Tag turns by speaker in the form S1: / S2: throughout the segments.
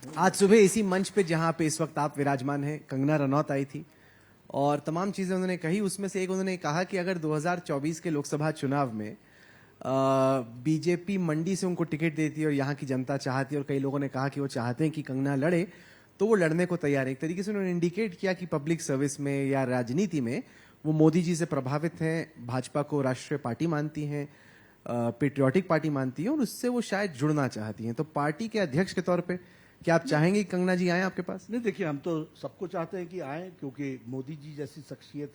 S1: आज सुबह इसी मंच पे जहां पे इस वक्त आप विराजमान हैं, कंगना रनौत आई थी और तमाम चीजें उन्होंने कही। उसमें से एक उन्होंने कहा कि अगर 2024 के लोकसभा चुनाव में बीजेपी मंडी से उनको टिकट देती और यहाँ की जनता चाहती, और कई लोगों ने कहा कि वो चाहते हैं कि कंगना लड़े, तो वो लड़ने को तैयार है। एक तरीके से उन्होंने इंडिकेट किया कि पब्लिक सर्विस में या राजनीति में वो मोदी जी से प्रभावित हैं, भाजपा को राष्ट्रीय पार्टी मानती हैं, पेट्रियाटिक पार्टी मानती है और उससे वो शायद जुड़ना चाहती हैं। तो पार्टी के अध्यक्ष के तौर पे क्या आप चाहेंगे कि कंगना जी आए आपके पास?
S2: नहीं, देखिए, हम तो सबको चाहते हैं कि आए, क्योंकि मोदी जी जैसी शख्सियत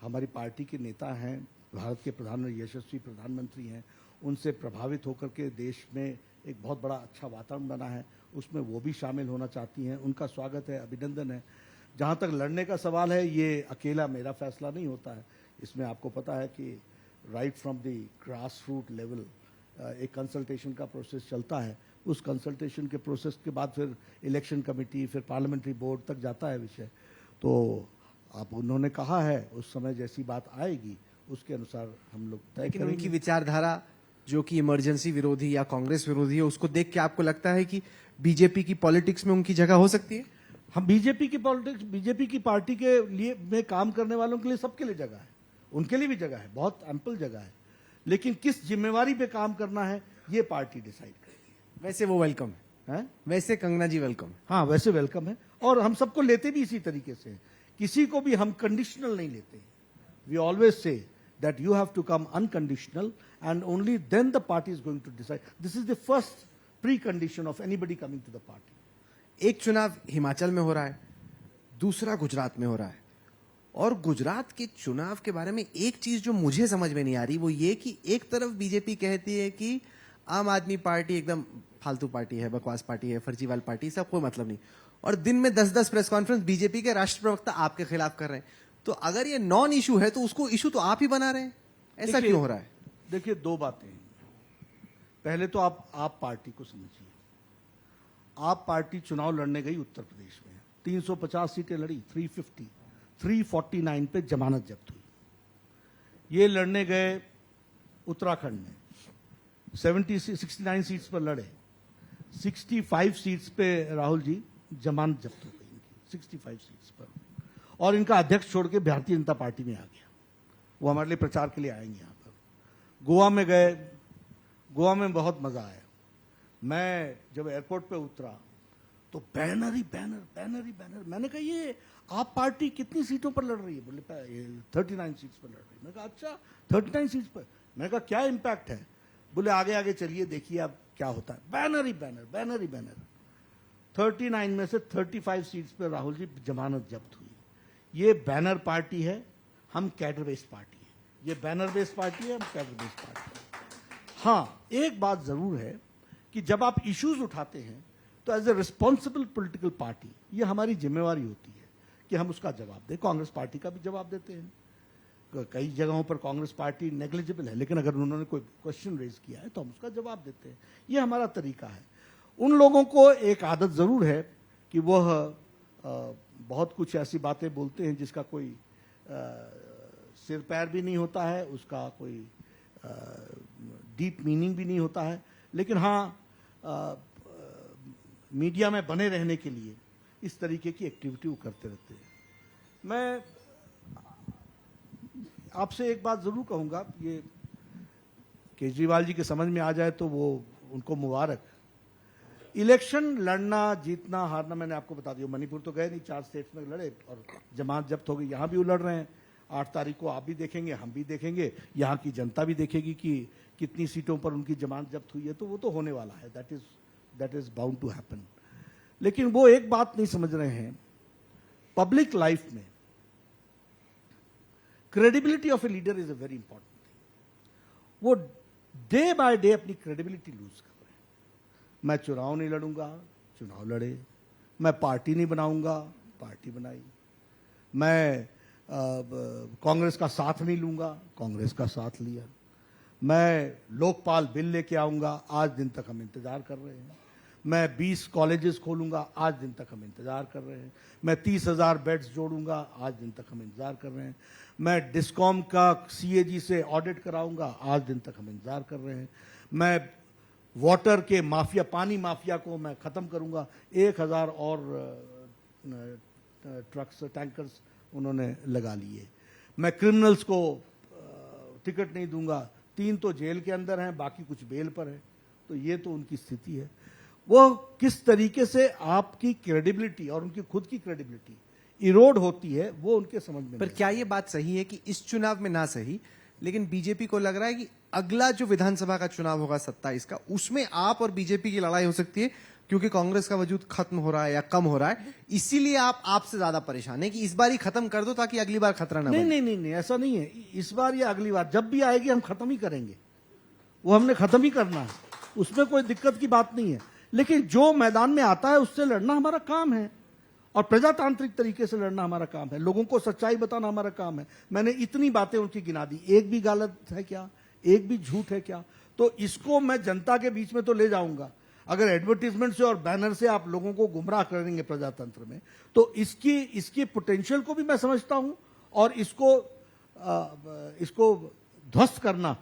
S2: हमारी पार्टी के नेता हैं, भारत के यशस्वी प्रधानमंत्री हैं, उनसे प्रभावित होकर के देश में एक बहुत बड़ा अच्छा वातावरण बना है, उसमें वो भी शामिल होना चाहती हैं। उनका स्वागत है, अभिनंदन है। जहाँ तक लड़ने का सवाल है, ये अकेला मेरा फैसला नहीं होता है। इसमें आपको पता है कि right from the grass root level एक कंसल्टेशन का प्रोसेस चलता है। उस कंसल्टेशन के प्रोसेस के बाद फिर इलेक्शन कमेटी, फिर पार्लियामेंट्री बोर्ड तक जाता है विषय। तो आप उन्होंने कहा है, उस समय जैसी बात आएगी उसके अनुसार हम लोग तय करेंगे।
S1: उनकी विचारधारा जो कि इमरजेंसी विरोधी या कांग्रेस विरोधी है, उसको देख के आपको लगता है कि बीजेपी की पॉलिटिक्स में उनकी जगह हो सकती है?
S2: हम बीजेपी की पॉलिटिक्स, बीजेपी की पार्टी के लिए में काम करने वालों के लिए सबके लिए जगह है, उनके लिए भी जगह है, बहुत एम्पल जगह है। लेकिन किस जिम्मेवारी पे काम करना है ये पार्टी डिसाइड करेगी।
S1: वैसे वो वेलकम है? वैसे कंगना जी वेलकम है?
S2: हाँ, वैसे वेलकम है, और हम सबको लेते भी इसी तरीके से। किसी को भी हम कंडीशनल नहीं लेते। We always say that you have to come unconditional and only then the party is going to decide. This is the first precondition of anybody coming to the party.
S1: एक चुनाव हिमाचल में हो रहा है, दूसरा गुजरात में हो रहा है, और गुजरात के चुनाव के बारे में एक चीज जो मुझे समझ में नहीं आ रही वो ये कि एक तरफ बीजेपी कहती है कि आम आदमी पार्टी एकदम फालतू पार्टी है, बकवास पार्टी है, फर्जीवाल पार्टी, इसका कोई मतलब नहीं, और दिन में 10-10 प्रेस कॉन्फ्रेंस बीजेपी के राष्ट्रीय प्रवक्ता आपके खिलाफ कर रहे हैं। तो अगर ये नॉन इशू है तो उसको इशू तो आप ही बना रहे हैं, ऐसा क्यों हो रहा है?
S2: देखिए, दो बातें हैं। पहले तो आप पार्टी को समझिए। आप पार्टी चुनाव लड़ने गई उत्तर प्रदेश में, 350 सीटें लड़ी, 349 पे जमानत जब्त हुई। ये लड़ने गए उत्तराखंड में, 69 सीट्स पर लड़े, 65 सीट्स पे राहुल जी जमानत जब्त हो गई इनकी, 65 सीट्स पर, और इनका अध्यक्ष छोड़ के भारतीय जनता पार्टी में आ गया। वो हमारे लिए प्रचार के लिए आएंगे यहाँ पर। गोवा में गए, गोवा में बहुत मजा आया। मैं जब एयरपोर्ट पे उतरा तो बैनर ही बैनर, बैनर ही बैनर। मैंने कहा, ये आप पार्टी कितनी सीटों पर लड़ रही है? बोले 39 सीट्स पर लड़ रही है। मैंने कहा, अच्छा 39 सीट्स पर? मैंने कहा, क्या इम्पैक्ट है? बोले, आगे आगे चलिए, देखिए अब क्या होता है। बैनर ही बैनर, बैनर ही बैनर। 39 में से 35 सीट्स पर राहुल जी जमानत जब्त हुई। ये बैनर पार्टी है, हम कैडर बेस्ड पार्टी है। ये बैनर बेस्ड पार्टी है, हम कैडर बेस्ड पार्टी है। हाँ, एक बात जरूर है कि जब आप इश्यूज उठाते हैं तो as a responsible political party ये हमारी जिम्मेवारी होती है कि हम उसका जवाब दें। कांग्रेस पार्टी का भी जवाब देते हैं। कई जगहों पर कांग्रेस पार्टी नेग्लिजिबल है, लेकिन अगर उन्होंने कोई क्वेश्चन रेज किया है तो हम उसका जवाब देते हैं। ये हमारा तरीका है। उन लोगों को एक आदत जरूर है कि वह बहुत कुछ ऐसी बातें बोलते हैं जिसका कोई सिर पैर भी नहीं होता है, उसका कोई डीप मीनिंग भी नहीं होता है। लेकिन हाँ, मीडिया में बने रहने के लिए इस तरीके की एक्टिविटी वो करते रहते हैं। मैं आपसे एक बात जरूर कहूंगा, ये केजरीवाल जी के समझ में आ जाए तो वो उनको मुबारक। इलेक्शन लड़ना, जीतना, हारना मैंने आपको बता दिया। मणिपुर तो गए नहीं, 4 स्टेट्स में लड़े और जमानत जब्त हो गई। यहां भी वो लड़ रहे हैं। 8 तारीख को आप भी देखेंगे, हम भी देखेंगे, यहाँ की जनता भी देखेगी कि कितनी सीटों पर उनकी जमानत जब्त हुई है। तो वो तो होने वाला है, that is bound to happen. लेकिन वो एक बात नहीं समझ रहे हैं, पब्लिक लाइफ में credibility of a leader is a very important thing. वो डे बाय डे अपनी क्रेडिबिलिटी लूज कर रहे हैं। मैं चुनाव नहीं लड़ूंगा, चुनाव लड़े। मैं पार्टी नहीं बनाऊंगा, पार्टी बनाई। मैं कांग्रेस का साथ नहीं लूंगा, कांग्रेस का साथ लिया। मैं लोकपाल बिल लेके आऊंगा, आज दिन तक हम इंतजार कर रहे हैं। मैं 20 कॉलेजेस खोलूंगा, आज दिन तक हम इंतजार कर रहे हैं। मैं 30,000 बेड्स जोड़ूंगा, आज दिन तक हम इंतजार कर रहे हैं। मैं डिस्कॉम का सीएजी से ऑडिट कराऊंगा, आज दिन तक हम इंतजार कर रहे हैं। मैं वाटर के माफिया, पानी माफिया को मैं खत्म करूंगा। 1000 और ट्रक्स, टैंकर्स उन्होंने लगा लिए। मैं क्रिमिनल्स को टिकट नहीं दूंगा, 3 तो जेल के अंदर हैं, बाकी कुछ बेल पर है। तो ये तो उनकी स्थिति है। वो किस तरीके से आपकी क्रेडिबिलिटी और उनकी खुद की क्रेडिबिलिटी इरोड होती है, वो उनके समझ में
S1: पर
S2: नहीं।
S1: क्या ये बात सही है कि इस चुनाव में ना सही, लेकिन बीजेपी को लग रहा है कि अगला जो विधानसभा का चुनाव होगा 27 का, उसमें आप और बीजेपी की लड़ाई हो सकती है, क्योंकि कांग्रेस का वजूद खत्म हो रहा है या कम हो रहा है, इसीलिए आप आपसे ज्यादा परेशान है कि इस बार ही खत्म कर दो ताकि अगली बार खतरा ना
S2: नहीं
S1: बने।
S2: नहीं नहीं नहीं, ऐसा नहीं है। इस बार या अगली बार जब भी आएगी हम खत्म ही करेंगे, वो हमने खत्म ही करना है, उसमें कोई दिक्कत की बात नहीं है। लेकिन जो मैदान में आता है उससे लड़ना हमारा काम है, और प्रजातांत्रिक तरीके से लड़ना हमारा काम है। लोगों को सच्चाई बताना हमारा काम है। मैंने इतनी बातें उनकी गिना दी, एक भी गलत है क्या, एक भी झूठ है क्या? तो इसको मैं जनता के बीच में तो ले जाऊंगा। अगर एडवर्टीजमेंट से और बैनर से आप लोगों को गुमराह करेंगे प्रजातंत्र में, तो इसकी पोटेंशियल को भी मैं समझता हूं, और इसको ध्वस्त करना